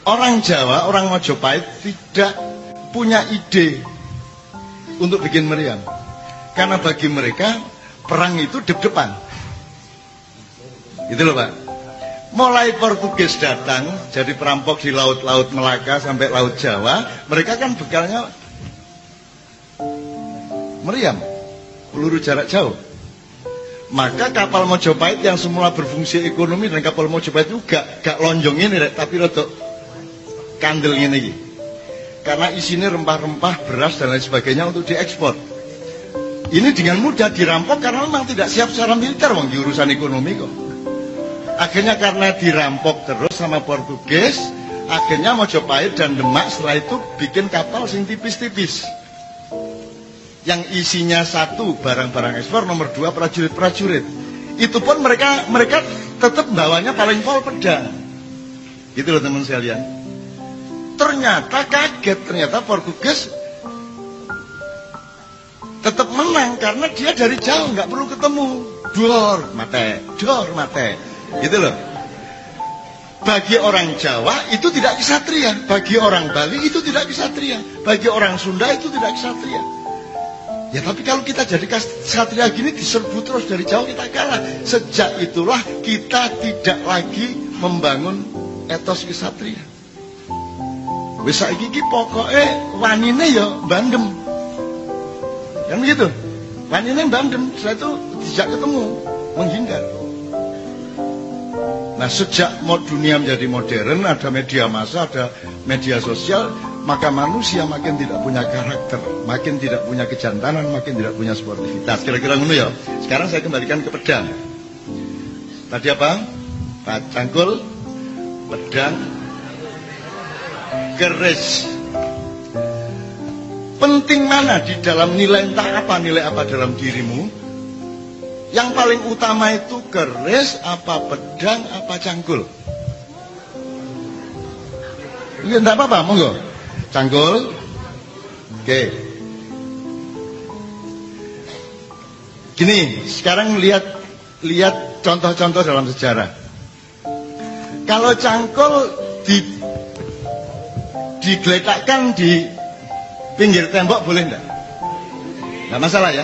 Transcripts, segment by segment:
Orang Jawa, orang Mojopahit tidak punya ide untuk bikin meriam. Karena bagi mereka perang itu deg-depan. Gitu loh Pak. Mulai Portugis datang jadi perampok di laut-laut Melaka sampai Laut Jawa, mereka kan bekalnya meriam, peluru jarak jauh. Maka kapal Mojopahit yang semula berfungsi ekonomi dan kapal Mojopahit itu gak lonjong ini, tapi rotok kandel ini. Karena isinya rempah-rempah, beras dan lain sebagainya untuk diekspor. Ini dengan mudah dirampok karena memang tidak siap secara militer wong di urusan ekonomi kok. Akhirnya karena dirampok terus sama Portugis, akhirnya Mojopahit dan Demak setelah itu bikin kapal sing tipis-tipis. Yang isinya satu barang-barang ekspor, nomor dua prajurit-prajurit. Itu pun mereka tetap bawanya paling pol pedang. Gitu loh teman sekalian. Ternyata kaget, ternyata Portugis tetap menang karena dia dari jauh nggak perlu ketemu. Dor mate, gitu loh. Bagi orang Jawa itu tidak kesatria, bagi orang Bali itu tidak kesatria, bagi orang Sunda itu tidak kesatria. Ya tapi kalau kita jadi kesatria gini diserbu terus dari jauh kita kalah. Sejak itulah kita tidak lagi membangun etos kesatria. Wis saiki iki pokoke wanine ya bandem. Kan begitu? Wanine bandem, setelah itu tidak ketemu, menghindar. Nah sejak dunia menjadi modern, ada media massa, ada media sosial, maka manusia makin tidak punya karakter, makin tidak punya kejantanan, makin tidak punya sportivitas. Kira-kira ngono ya. Sekarang saya kembalikan ke pedang. Tadi apa? Cangkul, pedang, keris. Penting mana di dalam nilai, entah apa nilai apa dalam dirimu? Yang paling utama itu keris, apa pedang, apa cangkul? Ya enggak apa-apa, monggo. Cangkul. Oke. Gini, sekarang lihat contoh-contoh dalam sejarah. Kalau cangkul digeletakkan di pinggir tembok boleh enggak? Enggak masalah ya.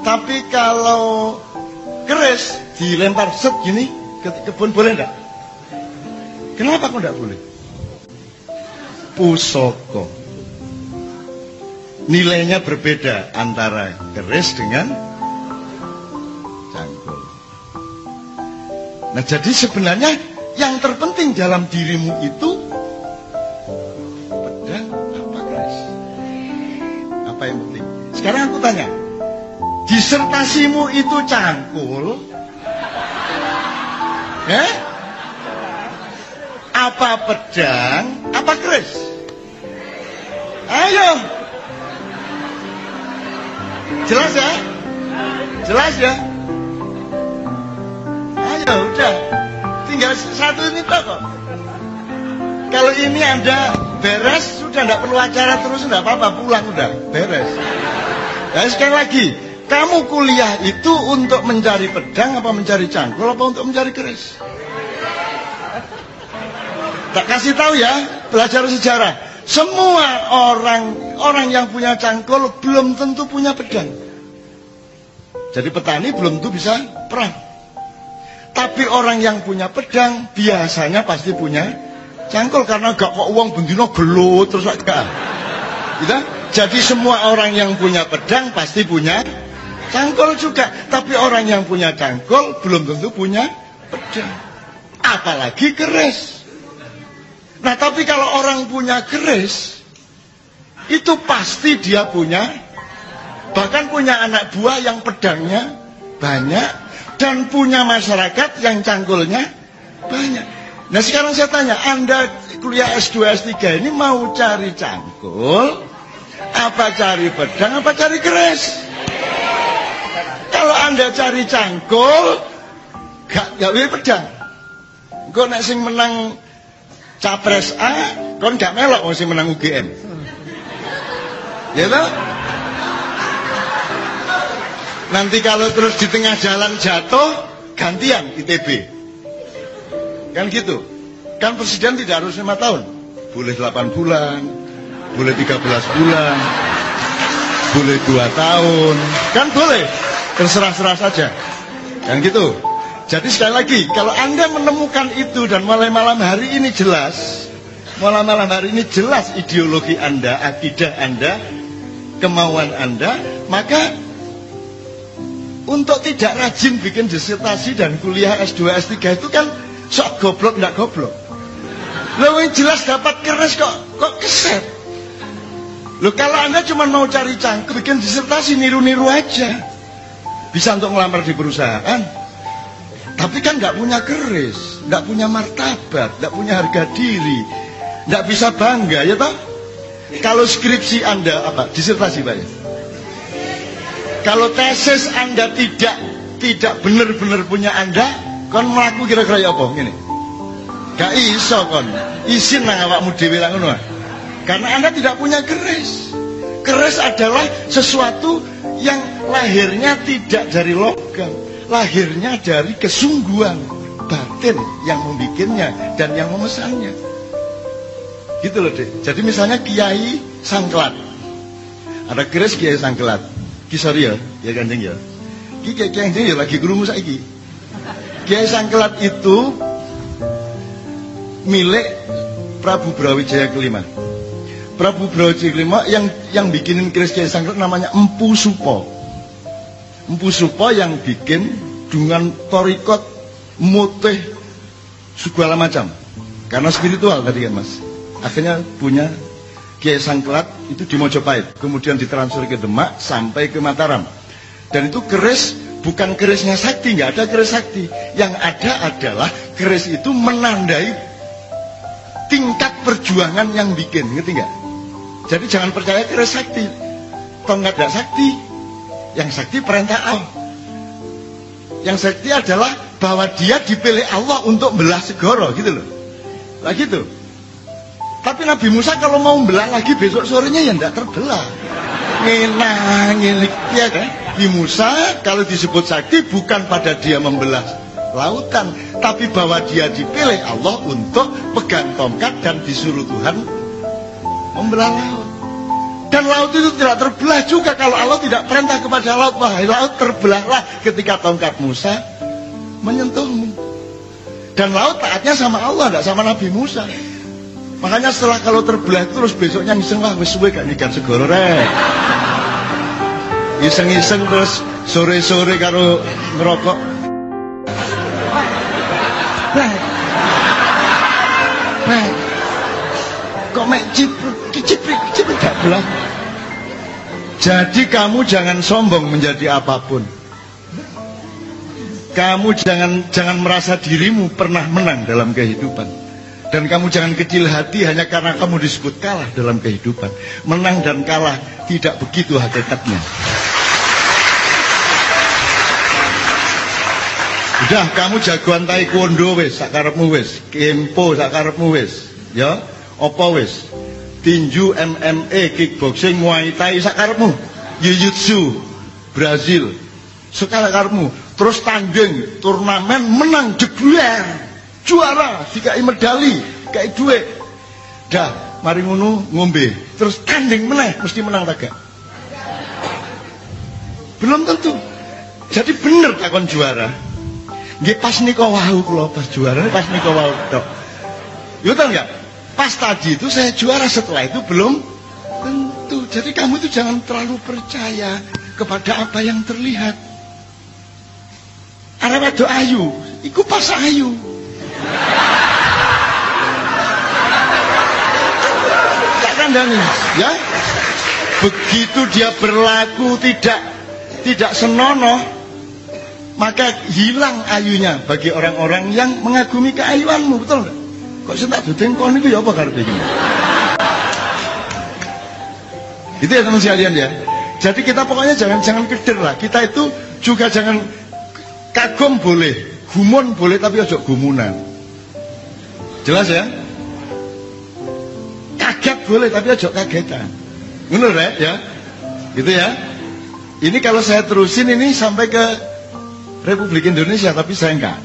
Tapi kalau keris dilempar set gini ke kebun boleh enggak? Kenapa kok enggak boleh? Pusaka. Nilainya berbeda antara keris dengan cangkul. Nah jadi sebenarnya yang terpenting dalam dirimu itu pedang apa keris? Apa yang penting? Sekarang aku tanya, disertasimu itu cangkul, apa pedang, apa keris? Ayo, jelas ya? Jelas ya? Ayo, udah, tinggal satu ini kok. Kalau ini Anda beres, sudah tidak perlu acara terus, tidak apa-apa, pulang udah, beres. Dan sekali lagi, kamu kuliah itu untuk mencari pedang apa mencari cangkul apa untuk mencari keris? Tak kasih tahu ya, belajar sejarah. Semua orang yang punya cangkul belum tentu punya pedang. Jadi petani belum tentu bisa perang. Tapi orang yang punya pedang biasanya pasti punya cangkul karena gak kok uang bendino gelut terus gak. Gitu? Jadi semua orang yang punya pedang pasti punya cangkul juga, tapi orang yang punya cangkul belum tentu punya pedang, apalagi keris. Nah tapi kalau orang punya keris, itu pasti dia punya, bahkan punya anak buah yang pedangnya banyak, dan punya masyarakat yang cangkulnya banyak. Nah sekarang saya tanya, Anda kuliah S2, S3 ini mau cari cangkul, apa cari pedang, apa cari keris? Kalau Anda cari cangkul, gak boleh pedang. Kau nak sing menang Capres A, kau gak melok mau sing menang UGM. Ya toh? Nanti kalau terus di tengah jalan jatuh, gantian ITB. Kan gitu. Kan presiden tidak harus 5 tahun. Boleh 8 bulan, boleh 13 bulan, boleh 2 tahun. Kan boleh. Terserah-serah saja. Kan gitu. Jadi sekali lagi, kalau Anda menemukan itu dan malam hari ini jelas, malam hari ini jelas ideologi Anda, akidah Anda, kemauan Anda, maka untuk tidak rajin bikin disertasi dan kuliah S2, S3 itu kan sok goblok enggak goblok. Loh yang jelas dapat keras kok keset. Loh kalau Anda cuma mau cari cangkem bikin disertasi niru-niru aja. Bisa untuk ngelamar di perusahaan. Tapi kan nggak punya keris, nggak punya martabat, nggak punya harga diri, nggak bisa bangga, ya toh? Kalau skripsi Anda apa? Disertasi Pak ya? Kalau tesis Anda tidak benar-benar punya Anda, kon melaku kira-kira ya apa? Gini, gak iso kon, isin nang awakmu dhewe lah ngono. Karena Anda tidak punya keris. Keris adalah sesuatu yang lahirnya tidak dari logam, lahirnya dari kesungguhan batin yang membikinnya dan yang memesannya. Gitu loh Dek. Jadi misalnya Kiai Sangklat, ada keris Kiai Sangklat, sorry ya Kanjeng ya. Kiai Kanjeng ya lagi krungu saiki. Kiai Sangklat itu milik Prabu Brawijaya kelima. Prabu Brawijaya kelima yang bikinin keris Kiai Sangklat namanya Empu Supo. Empu Supo yang bikin dengan torikot, moteh, segala macam. Karena spiritual tadi kan Mas. Akhirnya punya Kiai Sangklat itu di Mojopahit. Kemudian ditransfer ke Demak sampai ke Mataram. Dan itu keris bukan kerisnya sakti, nggak ada keris sakti. Yang ada adalah keris itu menandai tingkat perjuangan yang bikin, ngerti nggak? Jadi jangan percaya keris sakti. Tongkat nggak sakti. Yang sakti perintah Allah. Yang sakti adalah bahwa dia dipilih Allah untuk belah segoro gitu loh. Lah gitu. Tapi Nabi Musa kalau mau belah lagi besok sorenya ya tidak terbelah. Ngilik ya kan? Nabi Musa kalau disebut sakti bukan pada dia membelah lautan, tapi bahwa dia dipilih Allah untuk pegang tongkat dan disuruh Tuhan membelah laut. Dan laut itu tidak terbelah juga kalau Allah tidak perintah kepada laut. Wahai laut terbelahlah ketika tongkat Musa menyentuhmu. Dan laut taatnya sama Allah, tidak sama Nabi Musa. Makanya setelah kalau terbelah terus besoknya ngiseng, wah wis suwe gak nyikat segoro rek. Iseng-iseng terus sore-sore karo ngerokok. Kok mek ciprit gak belah. Jadi kamu jangan sombong menjadi apapun. Kamu jangan merasa dirimu pernah menang dalam kehidupan. Dan kamu jangan kecil hati hanya karena kamu disebut kalah dalam kehidupan. Menang dan kalah tidak begitu hakikatnya. Udah kamu jagoan taekwondo wis, sakarepmu wis, kempo sakarepmu wis, ya, apa wis? Tinju, MMA, kickboxing, muay thai sakarepmu, jiu-jitsu, Brazil, sakarepmu. Terus tanding, turnamen menang jebler. Juara, dikai medali, dikai duit. Dah, mari ngono ngombe, terus tanding meneh, mesti menang taga. Belum tentu. Jadi bener takon juara. Nggih pas nika wau kula pas juara, pas nika wau tok. Yo tahu enggak? Pas tadi itu saya juara, setelah itu belum tentu. Jadi kamu itu jangan terlalu percaya kepada apa yang terlihat. Arep ado ayu, iku pas ayu. Tak kandani, ya. Begitu dia berlaku tidak senonoh, maka hilang ayunya bagi orang-orang yang mengagumi keayuanmu, betul nggak? Kok saya tak dutengkon itu ya apa karepe iki? Itu ya teman sekalian ya. Jadi kita pokoknya jangan keder lah. Kita itu juga jangan kagum boleh, gumun boleh tapi ojo gumunan. Jelas ya? Kaget boleh tapi ojo kagetan. Bener ya? Gitu ya. Ini kalau saya terusin ini sampai ke Republik Indonesia, tapi saya enggak.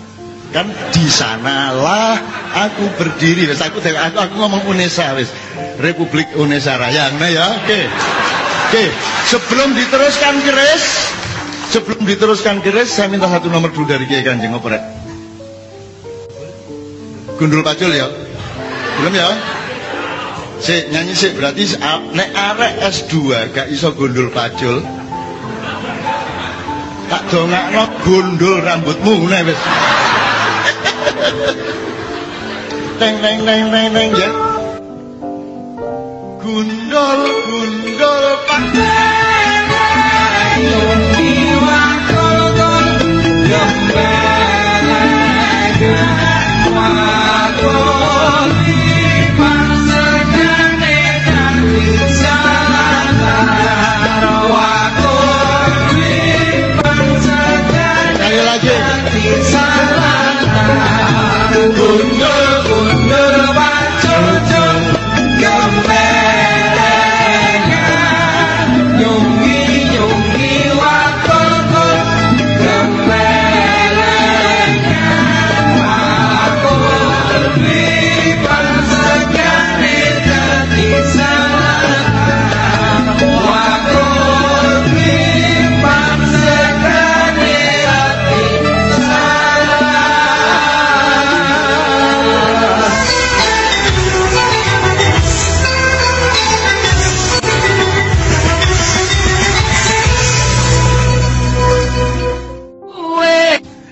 Kan di sanalah aku berdiri. Wes aku ngomong UNESA wes. Republik Indonesia Raya. Nah ya, oke. Sebelum diteruskan keris, saya minta satu nomor dulu dari Kiai Kanjeng Oprek. Gundul Pacul ya. Belum ya? Sik nyanyi sik, berarti nek arek S2 gak iso gundul pacul. Tak dongakno gundul rambutmu ngene wis. Teng ya. Gundul pacul.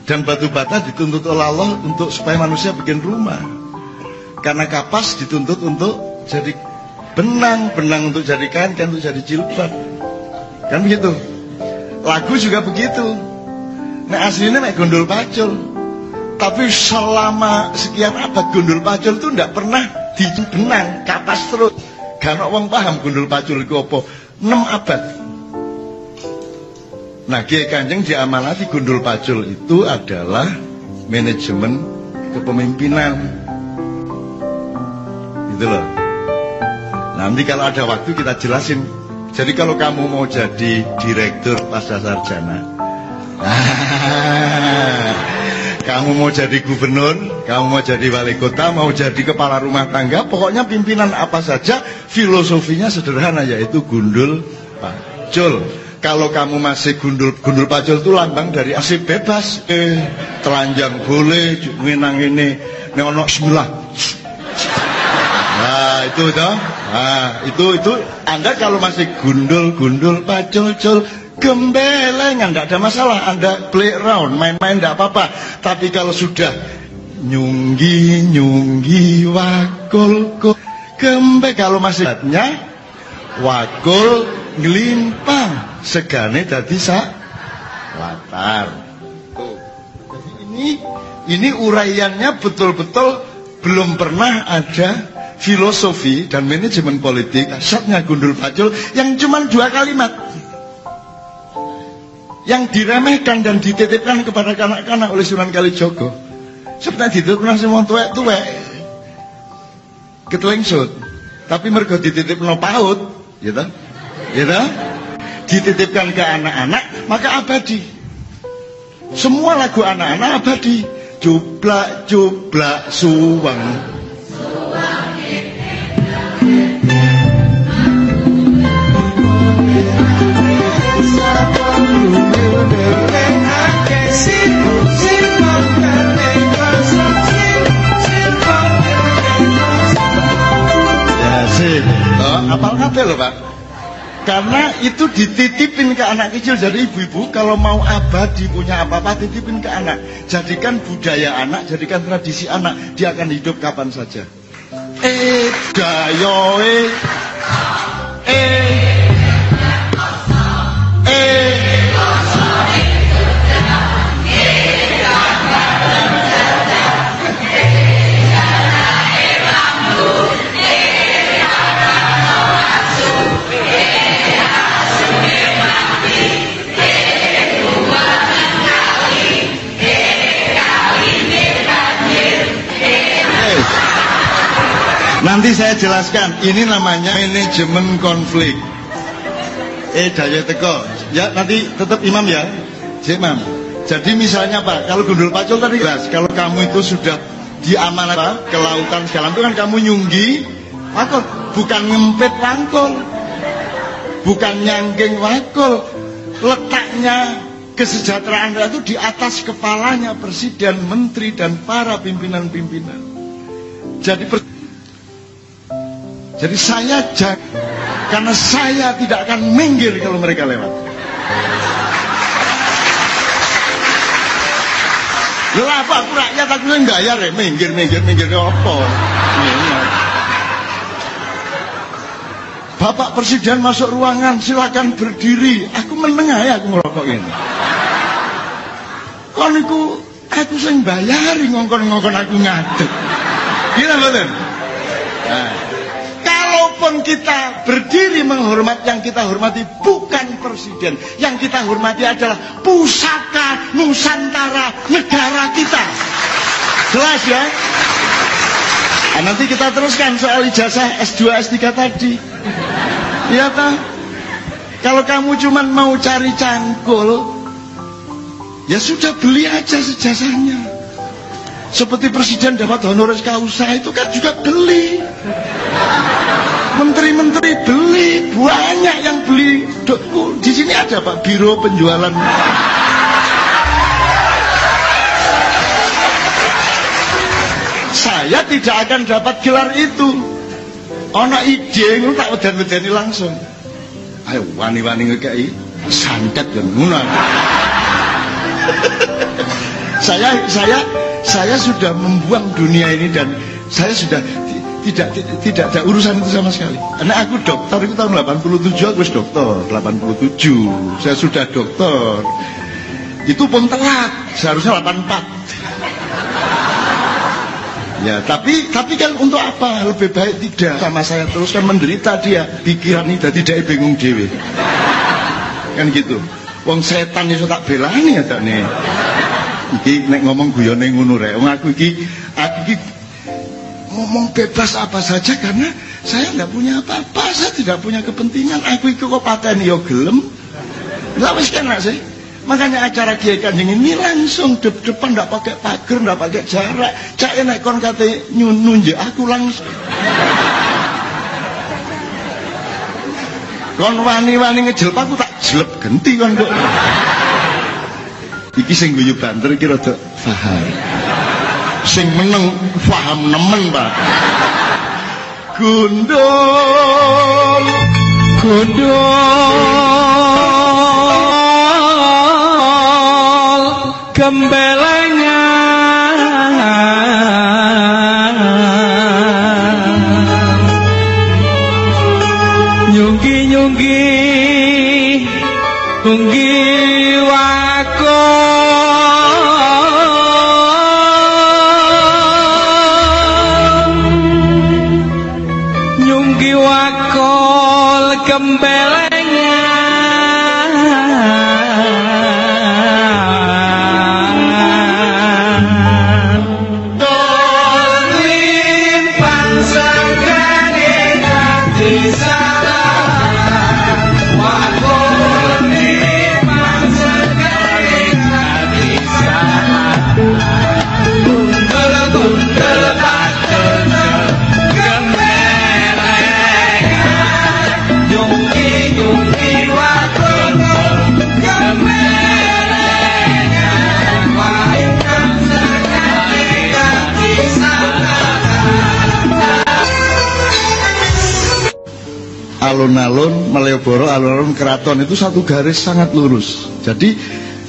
Dan batu bata dituntut oleh Allah untuk supaya manusia bikin rumah. Karena kapas dituntut untuk jadi benang untuk jadi kain, untuk jadi jilbab. Kan begitu. Lagu juga begitu. Nah aslinya mek gundul pacul. Tapi selama sekian abad gundul pacul itu tidak pernah dibenang, kapas terus. Karena orang paham gundul pacul itu apa. 6 abad. Nah, Kiai Kanjeng diamanati gundul pacul itu adalah manajemen kepemimpinan. Gitu loh. Nanti kalau ada waktu kita jelasin. Jadi kalau kamu mau jadi direktur pasca sarjana, kamu mau jadi gubernur, kamu mau jadi wali kota, mau jadi kepala rumah tangga, pokoknya pimpinan apa saja, filosofinya sederhana, yaitu gundul pacul. Kalau kamu masih gundul pacul itu lambang dari asik bebas, telanjang boleh, ngenang ini, neonok bismillah. Nah itu toh, nah itu Anda kalau masih gundul pacul gembelengan, nggak ada masalah, Anda play around, main-main nggak apa-apa. Tapi kalau sudah nyunggi wakul gembe, kalau masih wakul ngelimpang segane dadi latar. Jadi ini uraiannya betul-betul belum pernah ada filosofi dan manajemen politik dasarnya gundul pacul yang cuma 2 kalimat yang diremehkan dan dititipkan kepada kanak-kanak oleh Sunan Kalijogo. Sebenarnya dititipkan semua tuwek-tuwek ketelengsut, tapi mergo dititipno paut, gitu. Dititipkan ke anak-anak, maka abadi. Semua lagu anak-anak abadi. Cublak suwang. Ya sih, apal kabeh lho Pak. Karena itu dititipin ke anak kecil. Jadi ibu-ibu kalau mau abadi punya apa-apa titipin ke anak. Jadikan budaya anak, jadikan tradisi anak. Dia akan hidup kapan saja. Nanti saya jelaskan, ini namanya manajemen konflik. Daya teko. Ya nanti tetap imam ya. Imam. Jadi misalnya Pak, kalau gundul pacul tadi jelas, kalau kamu itu sudah diamanat ke lautan segala itu kan kamu nyunggi wakul, bukan ngempet wangkul, bukan nyangking wakul. Letaknya kesejahteraan rakyat itu di atas kepalanya presiden, menteri, dan para pimpinan-pimpinan. Jadi saya jaga, karena saya tidak akan minggir kalau mereka lewat. Lah apa aku rakyat, aku yang bayar ya, minggir apa? Bapak Presiden masuk ruangan, silakan berdiri. Aku menengah ya, aku ngerokok ini. Kon aku sing bayari ngongkon-ngongkon aku ngadeg. Gila betul? Nah, kalaupun kita berdiri menghormat, yang kita hormati bukan presiden, yang kita hormati adalah pusaka Nusantara negara kita. Jelas ya? Nah, nanti kita teruskan soal ijazah S2, S3 tadi. Iya tak? Kalau kamu cuma mau cari cangkul, ya sudah beli aja ijazahnya. Seperti presiden dapat honoris causa itu kan juga beli. Menteri-menteri beli, banyak yang beli. Di sini ada Pak biro penjualan. Saya tidak akan dapat gelar itu. Ono ide ngono tak weden-wedeni langsung. Ayo wani-wani ngekeki santet dan ngono. Saya sudah membuang dunia ini dan saya sudah tidak ada urusan itu sama sekali. Karena aku dokter itu tahun 87, aku wis dokter 87. Saya sudah dokter. Itu pun telat, seharusnya 84. Ya, tapi kan untuk apa? Lebih baik tidak sama saya terus, kan menderita dia. Pikiran ini tidak bingung dewe. Kan gitu. Wong setan iso tak belani ya tak nih. Iki nek ngomong guyone ngono rek. Wong aku iki ngomong bebas apa saja karena saya enggak punya apa-apa, saya tidak punya kepentingan. Aku iki kok pateni yo gelem. Lah wis kena sih. Makanya acara Kiai Kanjeng ini langsung depan, nggak pakai pagar, nggak pakai jarak. Cak enak kon kate nunjuk aku langsung. Kon wani-wani ngejelp aku tak jelep genti kon kok. Iki sing guyu banter iki rada paham. Sing meneng paham nemen, Pak. Gundul gembelengan, nyunggi wakol gembelengan. Alun-alun Malioboro, alun-alun keraton itu satu garis sangat lurus. Jadi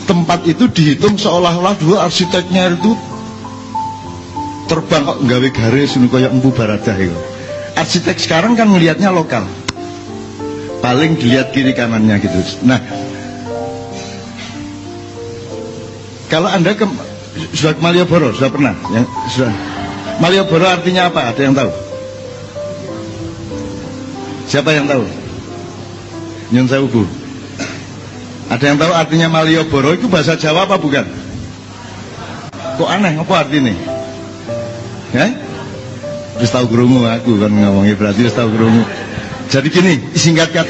tempat itu dihitung seolah-olah dulu arsiteknya itu terbang kok nggawe garis ini kayak Empu Baradah itu. Arsitek sekarang kan ngelihatnya lokal, paling dilihat kiri kanannya gitu. Nah, kalau Anda sudah ke Malioboro, sudah pernah? Sudah. Malioboro artinya apa? Ada yang tahu? Siapa yang tahu? Nyun sewu Bu. Ada yang tahu artinya Malioboro itu bahasa Jawa apa bukan? Kok aneh, apa artinya? Ya? Terus tahu krungu aku kan ngomongnya, berarti terus tahu krungu. Jadi gini, singkatkan,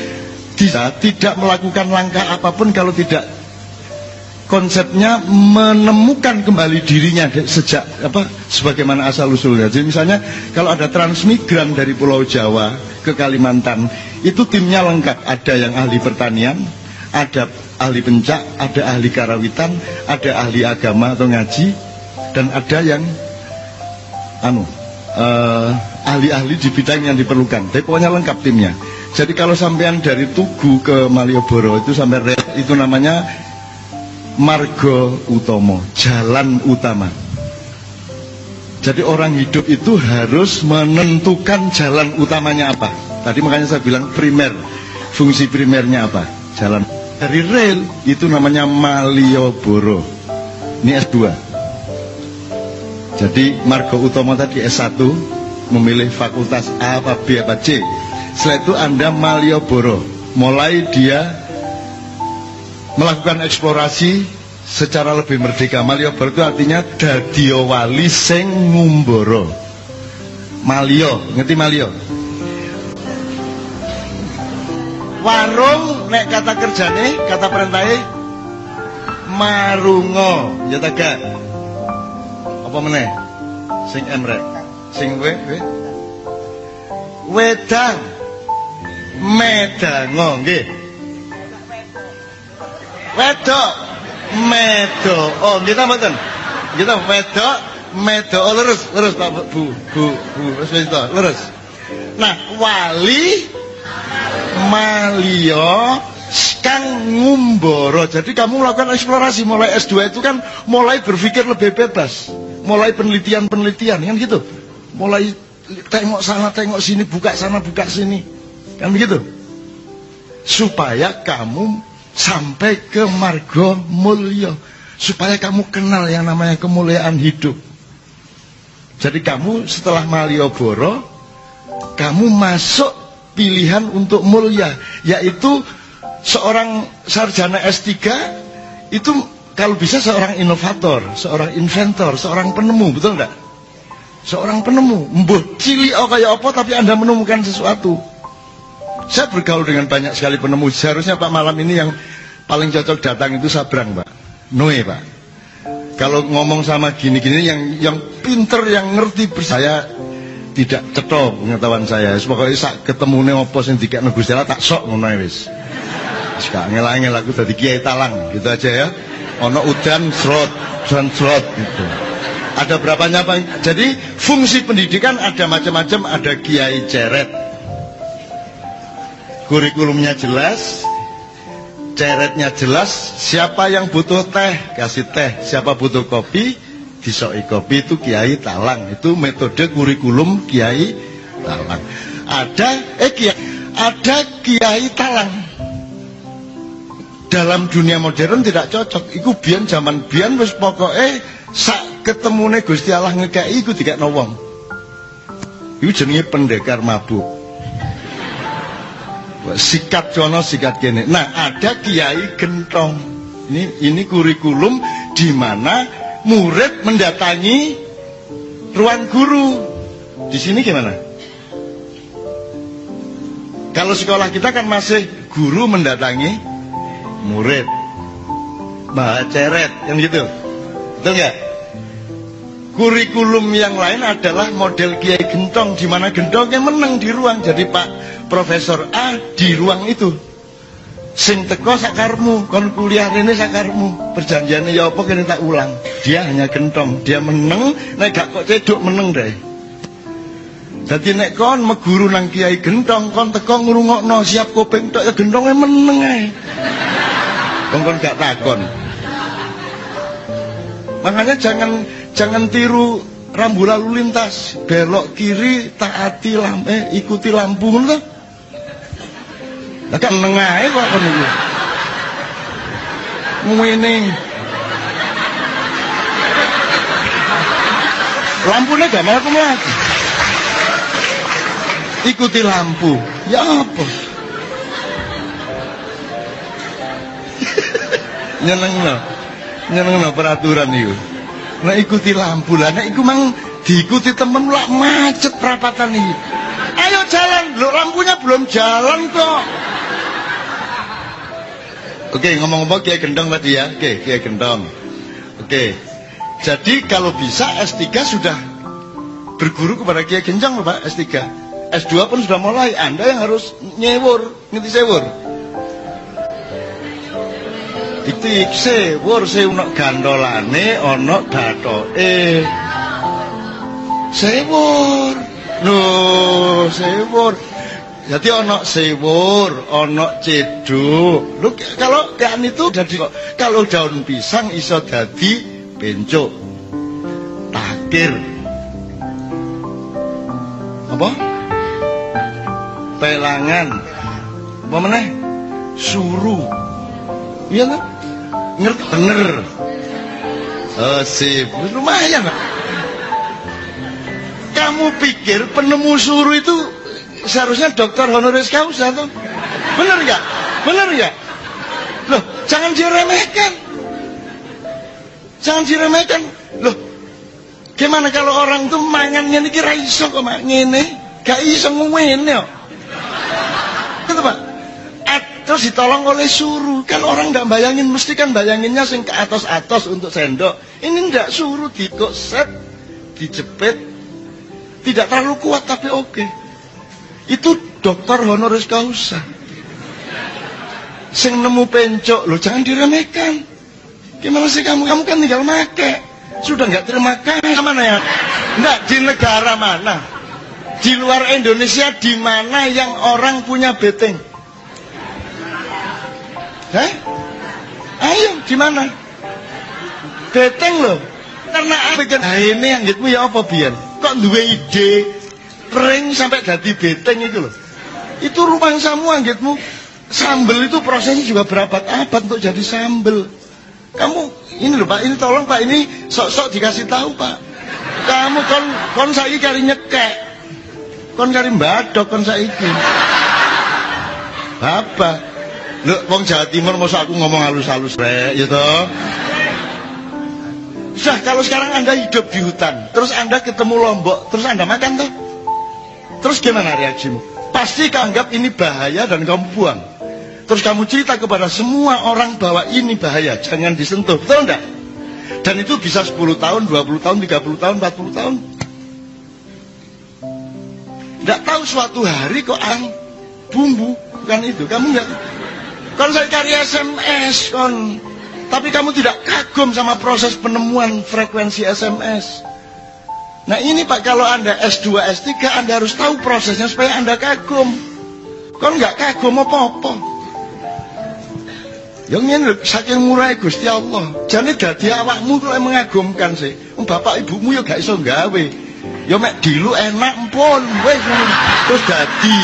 tidak melakukan langkah apapun kalau tidak konsepnya menemukan kembali dirinya sejak sebagaimana asal usulnya. Jadi misalnya kalau ada transmigran dari Pulau Jawa ke Kalimantan, itu timnya lengkap. Ada yang ahli pertanian, ada ahli pencak, ada ahli karawitan, ada ahli agama atau ngaji, dan ada yang ahli-ahli di bidang yang diperlukan. Tapi pokoknya lengkap timnya. Jadi kalau sampean dari Tugu ke Malioboro itu sampai itu namanya marga utama, jalan utama. Jadi orang hidup itu harus menentukan jalan utamanya apa. Tadi makanya saya bilang primer, fungsi primernya apa? Jalan dari rel itu namanya Malioboro. Ini S2. Jadi marga utama tadi S1, memilih fakultas A apa B apa C. Setelah itu Anda Malioboro, mulai dia melakukan eksplorasi secara lebih merdeka. Malioboro itu artinya dadio wali sing ngumboro. Malio, ngerti Malio? Warung nek kata kerjane, kata perintahnya marungo, ya taga. Apa meneh? Sing emrek, sing wedang, medango, nggih. Wedok medo, oh kita mboten, kita wedok medo, oh lurus Pak Bu, lurus. Nah wali malio kang ngumboro. Jadi kamu melakukan eksplorasi mulai S2 itu kan mulai berpikir lebih bebas, mulai penelitian kan gitu, mulai tengok sana tengok sini, buka sana buka sini, kan begitu, supaya kamu sampai ke marga mulya, supaya kamu kenal yang namanya kemuliaan hidup. Jadi kamu setelah Malioboro, kamu masuk pilihan untuk mulya, yaitu seorang sarjana S3 itu kalau bisa seorang inovator, seorang inventor, seorang penemu, betul enggak? Seorang penemu, mbuh cilik kaya apa tapi Anda menemukan sesuatu. Saya bergaul dengan banyak sekali penemu. Seharusnya Pak malam ini yang paling cocok datang itu Sabrang, Pak. Noe, Pak. Kalau ngomong sama gini-gini yang pinter, yang ngerti, saya tidak cetok pengetahuan saya. Pokoknya sak ketemune apa sing dikekno Gusti Allah tak sok ngono wis. Wis gak ngel-ngel aku dadi kiai talang, gitu aja ya. Ono udan srot gitu. Ada berapanya Pak? Jadi fungsi pendidikan ada macam-macam, ada kiai ceret. Kurikulumnya jelas, ceretnya jelas. Siapa yang butuh teh kasih teh, siapa butuh kopi disoi kopi, itu kiai talang. Itu metode kurikulum kiai talang. Ada kiai talang dalam dunia modern tidak cocok. Iku biyen zaman biyen wis pokoke sak ketemune Gusti Allah ngekeki iku dikekno wong. Iku jenenge pendekar mabuk. Sikat jono sikat kene. Nah ada kiai gentong. Ini kurikulum di mana murid mendatangi ruang guru. Di sini gimana? Kalau sekolah kita kan masih guru mendatangi murid, mbak ceret, yang gitu, betul nggak? Kurikulum yang lain adalah model kiai gentong, di mana gentongnya menang di ruang. Jadi Pak Profesor A di ruang itu, sing teko sakarmu, kon kuliah ini sakarmu, perjanjiannya ya apa kene tak ulang. Dia hanya gentong, dia menang, nek gak kok cedok menang deh. Jadi nek kon meguru nang kiai gentong, kon teko ngrungokno siap kuping tok ya gentongnya meneng ae. Kon gak takon. Makanya jangan tiru rambu lalu lintas, belok kiri taati ikuti lampu ngono. Lah kan nengahe kok kon iki. Ngene. Lampune gak mau mlaku. Ikuti lampu. Ya apa? Nyenengno peraturan itu. Nah ikuti lampu lah, nah iku mang diikuti temen lah macet perapatan ini. Ayo jalan, lo lampunya belum jalan kok. Oke, ngomong-ngomong Kiai Gendong tadi ya. Oke, Kiai Gendong. Oke. Jadi kalau bisa S3 sudah berguru kepada Kiai Gendong, Pak, S3. S2 pun sudah mulai. Anda yang harus nyewur, ngerti sewur. Iki sewur ono gandolane, ono dathoke. Sewur. Loh, sewur. Jadi ono sewur, ono ceduk. Lu kalau kan itu jadi kok kalau daun pisang iso dadi bencuk. Takir. Apa? Pelangan. Apa meneh? Suru. Iya kan? Ngerti bener. Sip, lumayan Pak. Kamu pikir penemu suru itu seharusnya dokter honoris causa tuh? Bener nggak? Bener nggak? Loh, jangan diremehkan. Jangan diremehkan. Loh, gimana kalau orang tuh mangannya ini kira iso kok mak ngene, gak iso ngene kok. Gitu Pak. Terus ditolong oleh suruh. Kan orang nggak bayangin, mesti kan bayanginnya sing ke atas-atas untuk sendok. Ini nggak suruh, dikok set, dijepit, tidak terlalu kuat tapi oke. Itu dokter honoris causa. Sing nemu pencok, lo jangan diremehkan. Gimana sih kamu? Kamu kan tinggal make. Sudah nggak terima kasih mana ya? Nggak, di negara mana? Di luar Indonesia di mana yang orang punya beteng? Hah? Ayo, di mana? Beteng loh. Karena bikin ini yang gitu ya apa biar? Kok dua ide pering sampai jadi beteng itu loh. Itu rumah samu anggitmu. Sambel itu prosesnya juga berabad-abad untuk jadi sambel. Kamu ini loh Pak, ini tolong Pak, ini sok-sok dikasih tahu Pak. Kamu kon saiki kali nyekek. Kon kali mbadok kon saiki. Bapak. Loh, wong Jawa Timur masa aku ngomong halus-halus rek, ya toh? Sudah, kalau sekarang Anda hidup di hutan, terus Anda ketemu lombok, terus Anda makan toh? Terus gimana reaksimu? Pasti kaanggap ini bahaya dan kamu buang. Terus kamu cerita kepada semua orang bahwa ini bahaya, jangan disentuh, betul enggak? Dan itu bisa 10 tahun, 20 tahun, 30 tahun, 40 tahun. Enggak tahu suatu hari kok bumbu, bukan itu, kamu enggak. Kon saya cari SMS kon, tapi kamu tidak kagum sama proses penemuan frekuensi SMS. Nah ini Pak, kalau Anda S2, S3 Anda harus tahu prosesnya supaya Anda kagum. Kon nggak kagum apa-apa. Yang ini saking murah Gusti Allah. Jadi dadi awakmu kok mengagumkan sih. Bapak ibumu ya gak iso gawe. Ya mek dilu enak pun, wes terus dadi.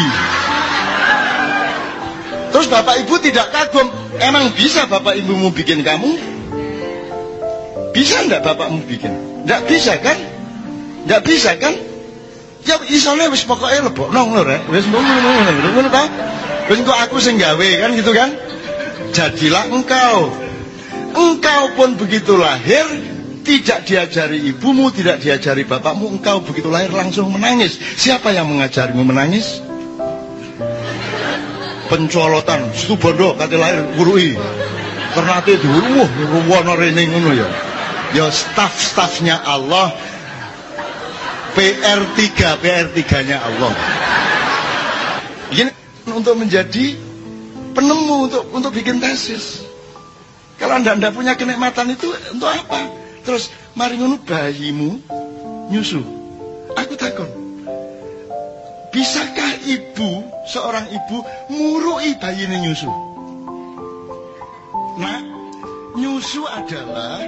Terus bapak ibu tidak kagum. Emang bisa bapak ibumu bikin kamu? Bisa enggak bapakmu bikin? Enggak bisa kan? Enggak bisa kan? Ya isone wis pokoke lebokno ngono rek. Wis ngono ta? Wis kok aku sing gawe kan gitu kan? Jadilah engkau. Engkau pun begitu lahir tidak diajari ibumu, tidak diajari bapakmu, engkau begitu lahir langsung menangis. Siapa yang mengajarimu menangis? Pencolotan, Stubondo kate lahir gurui. Ternate diwuh ruwono rene ngono ya. Ya staf-stafnya Allah. PR3-nya Allah. Ini untuk menjadi penemu, untuk bikin tesis. Kalau Anda punya kenikmatan itu untuk apa? Terus mari ngono bayimu nyusu. Aku takon. Bisakah seorang ibu ngurui bayinya nyusu? Nah, nyusu adalah